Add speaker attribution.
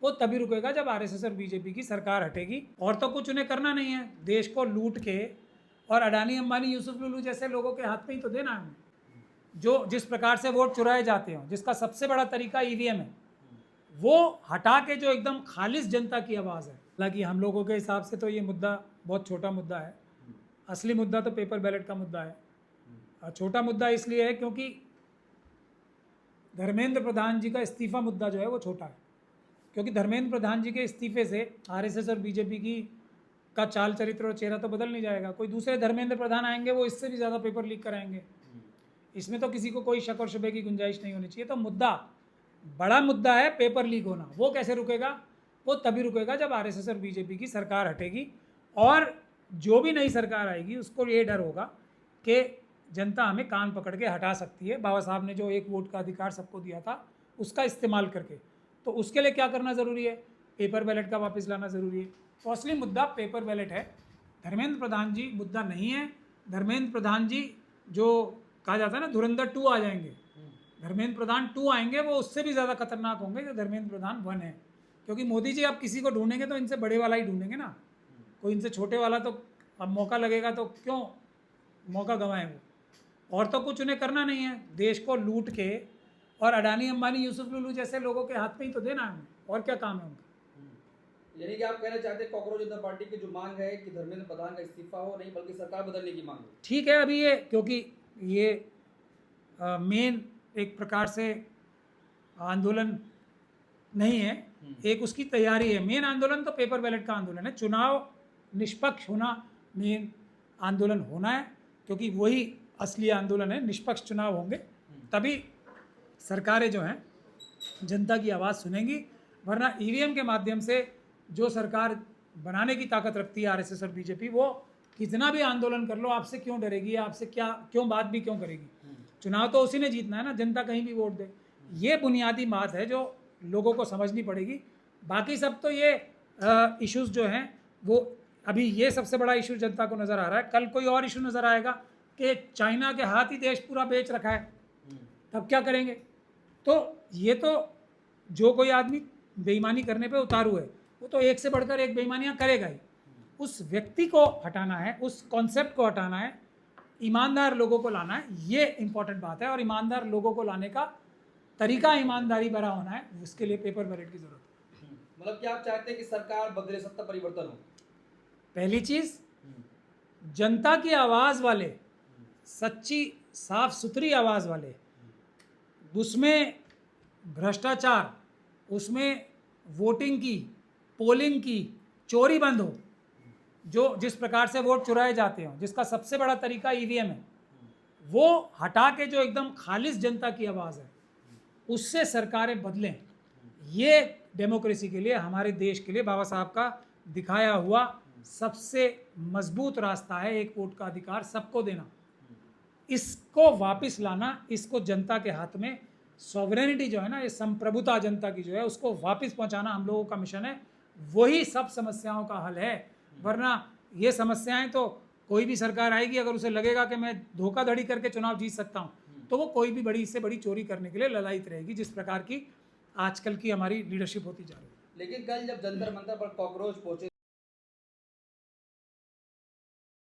Speaker 1: वो तभी रुकेगा जब आरएसएस और बीजेपी की सरकार हटेगी। और तो कुछ उन्हें करना नहीं है, देश को लूट के और अडानी अंबानी यूसुफ लुलू जैसे लोगों के हाथ में ही तो देना है उन्हें। जो जिस प्रकार से वोट चुराए जाते हो, जिसका सबसे बड़ा तरीका ईवीएम है, वो हटा के जो एकदम खालिश जनता की आवाज़ है। हालांकि हम लोगों के हिसाब से तो ये मुद्दा बहुत छोटा मुद्दा है, असली मुद्दा तो पेपर बैलेट का मुद्दा है। छोटा मुद्दा इसलिए है क्योंकि धर्मेंद्र प्रधान जी का इस्तीफा मुद्दा जो है वो छोटा है, क्योंकि धर्मेंद्र प्रधान जी के इस्तीफे से आरएसएस और बीजेपी की का चाल चरित्र और चेहरा तो बदल नहीं जाएगा। कोई दूसरे धर्मेंद्र प्रधान आएंगे, वो इससे भी ज़्यादा पेपर लीक कराएंगे। इसमें तो किसी को कोई शक और शुबे की गुंजाइश नहीं होनी चाहिए। तो मुद्दा, बड़ा मुद्दा है पेपर लीक होना। वो कैसे रुकेगा? वो तभी रुकेगा जब आरएसएस और बीजेपी की सरकार हटेगी। और जो भी नई सरकार आएगी उसको ये डर होगा कि जनता हमें कान पकड़ के हटा सकती है। बाबा साहब ने जो एक वोट का अधिकार सबको दिया था, उसका इस्तेमाल करके। तो उसके लिए क्या करना ज़रूरी है? पेपर बैलेट का वापस लाना ज़रूरी है। तो असली मुद्दा पेपर बैलेट है, धर्मेंद्र प्रधान जी मुद्दा नहीं है। धर्मेंद्र प्रधान जी, जो कहा जाता है ना धुरंधर 2 आ जाएंगे, धर्मेंद्र प्रधान 2 आएंगे, वो उससे भी ज़्यादा खतरनाक होंगे जो धर्मेंद्र प्रधान 1 है। क्योंकि मोदी जी अब किसी को ढूंढेंगे तो इनसे बड़े वाला ही ढूंढेंगे ना, कोई इनसे छोटे वाला तो अब मौका लगेगा तो क्यों मौका गंवाएं वो। और तो कुछ उन्हें करना नहीं है, देश को लूट के और अडानी अंबानी यूसुफ लुलू जैसे लोगों के हाथ में ही तो देना है। और क्या काम है उनका?
Speaker 2: यानी कि आप कहना चाहते हैं कांग्रेस जनता पार्टी की जो मांग है कि धर्मेंद्र प्रधान का इस्तीफा हो, नहीं बल्कि सरकार बदलने की मांग है।
Speaker 1: ठीक है, अभी ये क्योंकि ये मेन एक प्रकार से आंदोलन नहीं है, एक उसकी तैयारी है। मेन आंदोलन तो पेपर बैलेट का आंदोलन है। चुनाव निष्पक्ष होना मेन आंदोलन होना है, क्योंकि वही असली आंदोलन है। निष्पक्ष चुनाव होंगे तभी सरकारें जो हैं जनता की आवाज़ सुनेंगी। वरना ईवीएम के माध्यम से जो सरकार बनाने की ताकत रखती है आरएसएस और बीजेपी, वो कितना भी आंदोलन कर लो, आपसे क्यों डरेगी? आपसे क्यों बात भी क्यों करेगी? चुनाव तो उसी ने जीतना है ना, जनता कहीं भी वोट दे। ये बुनियादी बात है जो लोगों को समझनी पड़ेगी। बाकी सब तो ये इश्यूज जो हैं वो अभी ये सबसे बड़ा इशू जनता को नज़र आ रहा है। कल कोई और इशू नज़र आएगा कि चाइना के हाथ ही देश पूरा बेच रखा है, तब क्या करेंगे? तो ये तो जो कोई आदमी बेईमानी करने पे उतारू है, वो तो एक से बढ़कर एक बेईमानियां करेगा ही। उस व्यक्ति को हटाना है, उस कॉन्सेप्ट को हटाना है, ईमानदार लोगों को लाना है, ये इंपॉर्टेंट बात है। और ईमानदार लोगों को लाने का तरीका ईमानदारी भरा होना है, उसके लिए पेपर बैलेट की जरूरत है।
Speaker 2: मतलब कि आप चाहते हैं कि सरकार बदले, सत्ता परिवर्तन हो।
Speaker 1: पहली चीज, जनता की आवाज वाले, सच्ची साफ सुथरी आवाज वाले, उसमें भ्रष्टाचार, उसमें वोटिंग की, पोलिंग की चोरी बंद हो। जो जिस प्रकार से वोट चुराए जाते हो, जिसका सबसे बड़ा तरीका ईवीएम है, वो हटा के जो एकदम खालिश जनता की आवाज़ है, उससे सरकारें बदलें। ये डेमोक्रेसी के लिए, हमारे देश के लिए बाबा साहब का दिखाया हुआ सबसे मजबूत रास्ता है। एक वोट का अधिकार सबको देना, इसको वापस लाना, इसको जनता के हाथ में, सॉवरेनिटी जो है ना, ये संप्रभुता जनता की जो है, उसको वापस पहुंचाना हम लोगों का मिशन है। वही सब समस्याओं का हल है। वरना ये समस्याएं तो कोई भी सरकार आएगी, अगर उसे लगेगा कि मैं धोखाधड़ी करके चुनाव जीत सकता हूं, तो वो कोई भी बड़ी से बड़ी चोरी करने के लिए ललायित रहेगी, जिस प्रकार की आजकल की हमारी लीडरशिप होती जा रही है।
Speaker 2: लेकिन कल जब जंतर मंतर पर कॉकरोच पहुंचे